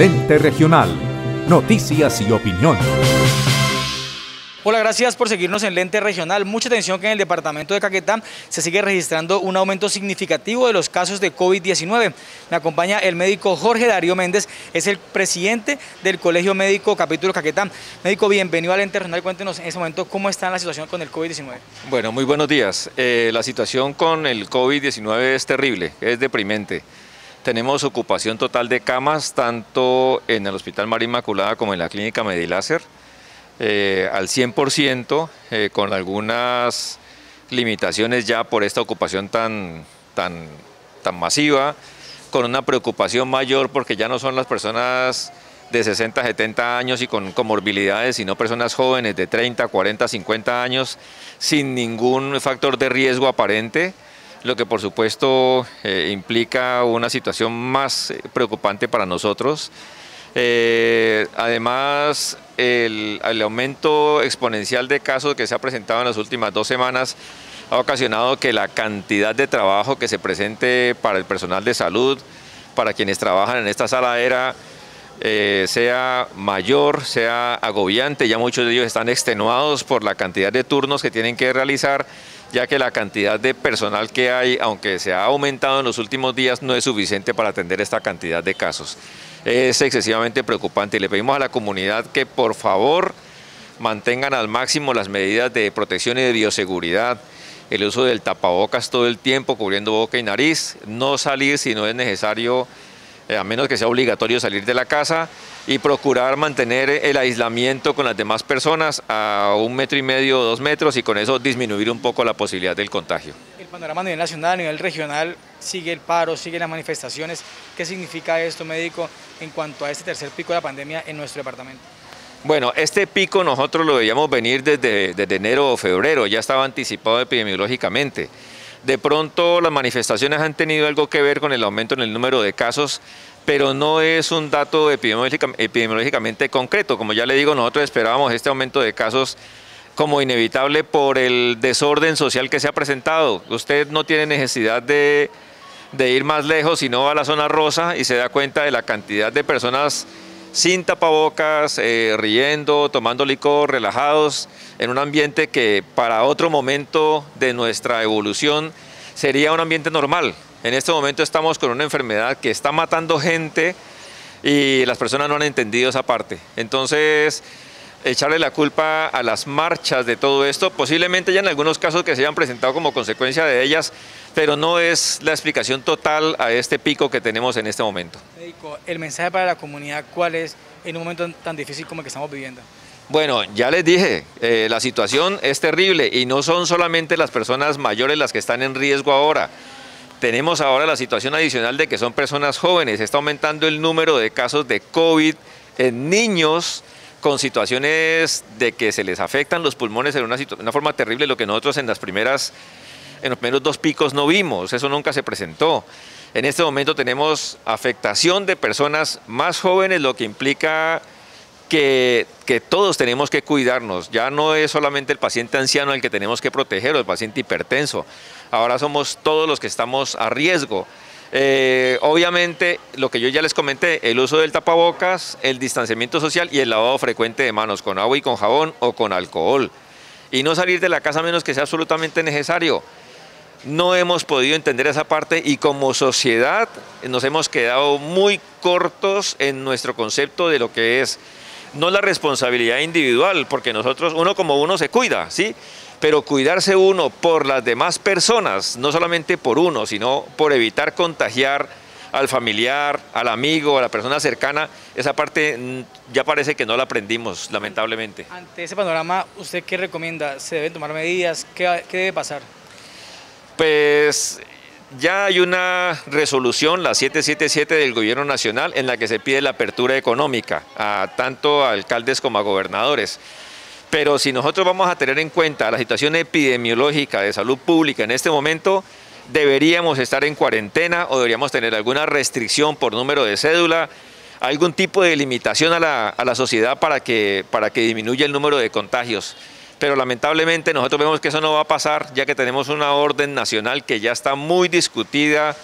Lente Regional. Noticias y opinión. Hola, gracias por seguirnos en Lente Regional. Mucha atención que en el departamento de Caquetá se sigue registrando un aumento significativo de los casos de COVID-19. Me acompaña el médico Jorge Darío Méndez, es el presidente del Colegio Médico Capítulo Caquetá. Médico, bienvenido a Lente Regional. Cuéntenos en ese momento cómo está la situación con el COVID-19. Bueno, muy buenos días. La situación con el COVID-19 es terrible, es deprimente. Tenemos ocupación total de camas, tanto en el Hospital María Inmaculada como en la Clínica Mediláser. Al 100%, con algunas limitaciones ya por esta ocupación tan masiva, con una preocupación mayor porque ya no son las personas de 60, 70 años y con comorbilidades, sino personas jóvenes de 30, 40, 50 años sin ningún factor de riesgo aparente, lo que por supuesto implica una situación más preocupante para nosotros. Además, el aumento exponencial de casos que se ha presentado en las últimas 2 semanas ha ocasionado que la cantidad de trabajo que se presente para el personal de salud, para quienes trabajan en esta sala sea mayor, sea agobiante. Ya muchos de ellos están extenuados por la cantidad de turnos que tienen que realizar, ya que la cantidad de personal que hay, aunque se ha aumentado en los últimos días, no es suficiente para atender esta cantidad de casos. Es excesivamente preocupante y le pedimos a la comunidad que por favor mantengan al máximo las medidas de protección y de bioseguridad, el uso del tapabocas todo el tiempo cubriendo boca y nariz, no salir si no es necesario, a menos que sea obligatorio salir de la casa, y procurar mantener el aislamiento con las demás personas a 1,5 metros o 2 metros y con eso disminuir un poco la posibilidad del contagio. El panorama a nivel nacional, a nivel regional, sigue el paro, sigue las manifestaciones. ¿Qué significa esto, médico, en cuanto a este tercer pico de la pandemia en nuestro departamento? Bueno, este pico nosotros lo veíamos venir desde enero o febrero, ya estaba anticipado epidemiológicamente. De pronto las manifestaciones han tenido algo que ver con el aumento en el número de casos, pero no es un dato epidemiológicamente concreto. Como ya le digo, nosotros esperábamos este aumento de casos como inevitable por el desorden social que se ha presentado. Usted no tiene necesidad de ir más lejos, sino a la zona rosa y se da cuenta de la cantidad de personas sin tapabocas, riendo, tomando licor, relajados, en un ambiente que para otro momento de nuestra evolución sería un ambiente normal. En este momento estamos con una enfermedad que está matando gente y las personas no han entendido esa parte. Entonces, echarle la culpa a las marchas de todo esto, posiblemente ya en algunos casos que se hayan presentado como consecuencia de ellas, pero no es la explicación total a este pico que tenemos en este momento. Médico, el mensaje para la comunidad, ¿cuál es en un momento tan difícil como el que estamos viviendo? Bueno, ya les dije, la situación es terrible y no son solamente las personas mayores las que están en riesgo ahora. Tenemos ahora la situación adicional de que son personas jóvenes, está aumentando el número de casos de COVID en niños con situaciones de que se les afectan los pulmones en una forma terrible, lo que nosotros en los primeros 2 picos no vimos, eso nunca se presentó. En este momento tenemos afectación de personas más jóvenes, lo que implica que todos tenemos que cuidarnos. Ya no es solamente el paciente anciano el que tenemos que proteger o el paciente hipertenso. Ahora somos todos los que estamos a riesgo. Obviamente, lo que yo ya les comenté, el uso del tapabocas, el distanciamiento social y el lavado frecuente de manos con agua y con jabón o con alcohol. Y no salir de la casa a menos que sea absolutamente necesario. No hemos podido entender esa parte y como sociedad nos hemos quedado muy cortos en nuestro concepto de lo que es no la responsabilidad individual, porque nosotros, uno como uno se cuida, ¿sí? Pero cuidarse uno por las demás personas, no solamente por uno, sino por evitar contagiar al familiar, al amigo, a la persona cercana, esa parte ya parece que no la aprendimos, lamentablemente. Ante ese panorama, ¿usted qué recomienda? ¿Se deben tomar medidas? ¿Qué debe pasar? Pues ya hay una resolución, la 777 del Gobierno Nacional, en la que se pide la apertura económica, tanto a alcaldes como a gobernadores. Pero si nosotros vamos a tener en cuenta la situación epidemiológica de salud pública en este momento, deberíamos estar en cuarentena o deberíamos tener alguna restricción por número de cédula, algún tipo de limitación a la sociedad para que disminuya el número de contagios. Pero lamentablemente nosotros vemos que eso no va a pasar, ya que tenemos una orden nacional que ya está muy discutida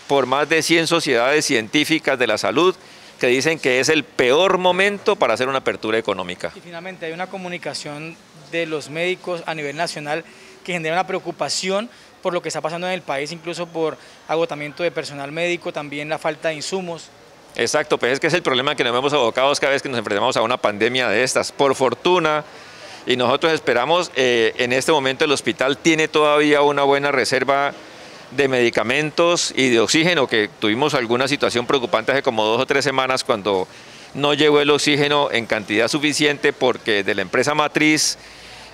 por más de 100 sociedades científicas de la salud que dicen que es el peor momento para hacer una apertura económica. Y finalmente hay una comunicación de los médicos a nivel nacional que genera una preocupación por lo que está pasando en el país, incluso por agotamiento de personal médico, también la falta de insumos. Exacto, pues es que es el problema que nos vemos abocados cada vez que nos enfrentamos a una pandemia de estas. Por fortuna, y nosotros esperamos, en este momento el hospital tiene todavía una buena reserva de medicamentos y de oxígeno, que tuvimos alguna situación preocupante hace como 2 o 3 semanas cuando no llegó el oxígeno en cantidad suficiente porque de la empresa matriz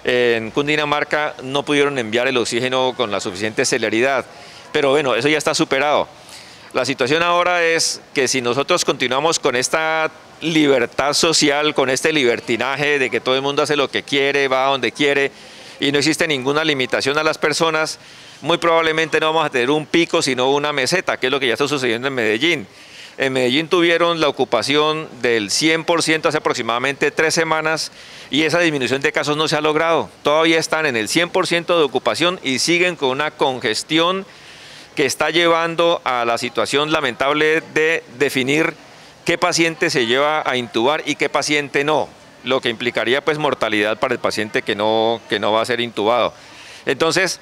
en Cundinamarca no pudieron enviar el oxígeno con la suficiente celeridad. Pero bueno, eso ya está superado. La situación ahora es que si nosotros continuamos con esta libertad social, con este libertinaje de que todo el mundo hace lo que quiere, va a donde quiere y no existe ninguna limitación a las personas, muy probablemente no vamos a tener un pico sino una meseta, que es lo que ya está sucediendo en Medellín. En Medellín tuvieron la ocupación del 100% hace aproximadamente 3 semanas y esa disminución de casos no se ha logrado. Todavía están en el 100% de ocupación y siguen con una congestión que está llevando a la situación lamentable de definir qué paciente se lleva a intubar y qué paciente no, lo que implicaría pues mortalidad para el paciente que no va a ser intubado. Entonces,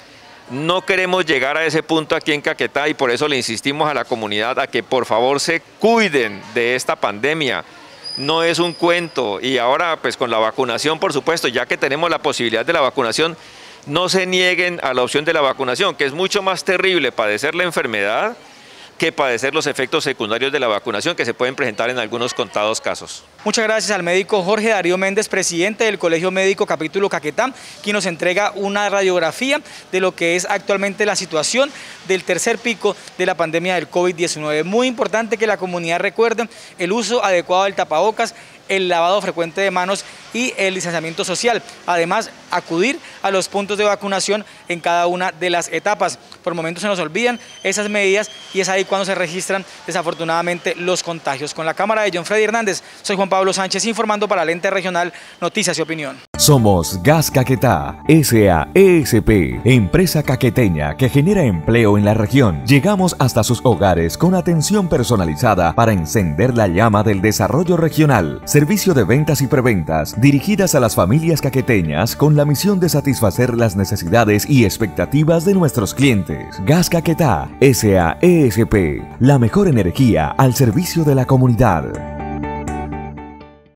no queremos llegar a ese punto aquí en Caquetá y por eso le insistimos a la comunidad a que por favor se cuiden de esta pandemia. No es un cuento y ahora pues con la vacunación, por supuesto, ya que tenemos la posibilidad de la vacunación, no se nieguen a la opción de la vacunación, que es mucho más terrible padecer la enfermedad que padecer los efectos secundarios de la vacunación que se pueden presentar en algunos contados casos. Muchas gracias al médico Jorge Darío Méndez, presidente del Colegio Médico Capítulo Caquetá, quien nos entrega una radiografía de lo que es actualmente la situación del tercer pico de la pandemia del COVID-19. Muy importante que la comunidad recuerde el uso adecuado del tapabocas, el lavado frecuente de manos y el distanciamiento social. Además, acudir a los puntos de vacunación en cada una de las etapas. Por momentos se nos olvidan esas medidas y es ahí cuando se registran desafortunadamente los contagios. Con la cámara de John Freddy Hernández, soy Juan Pablo Sánchez informando para Lente Regional, Noticias y Opinión. Somos Gas Caquetá, SAESP, empresa caqueteña que genera empleo en la región. Llegamos hasta sus hogares con atención personalizada para encender la llama del desarrollo regional. Servicio de ventas y preventas dirigidas a las familias caqueteñas con la misión de satisfacer las necesidades y expectativas de nuestros clientes. Gas Caquetá, SAESP, la mejor energía al servicio de la comunidad.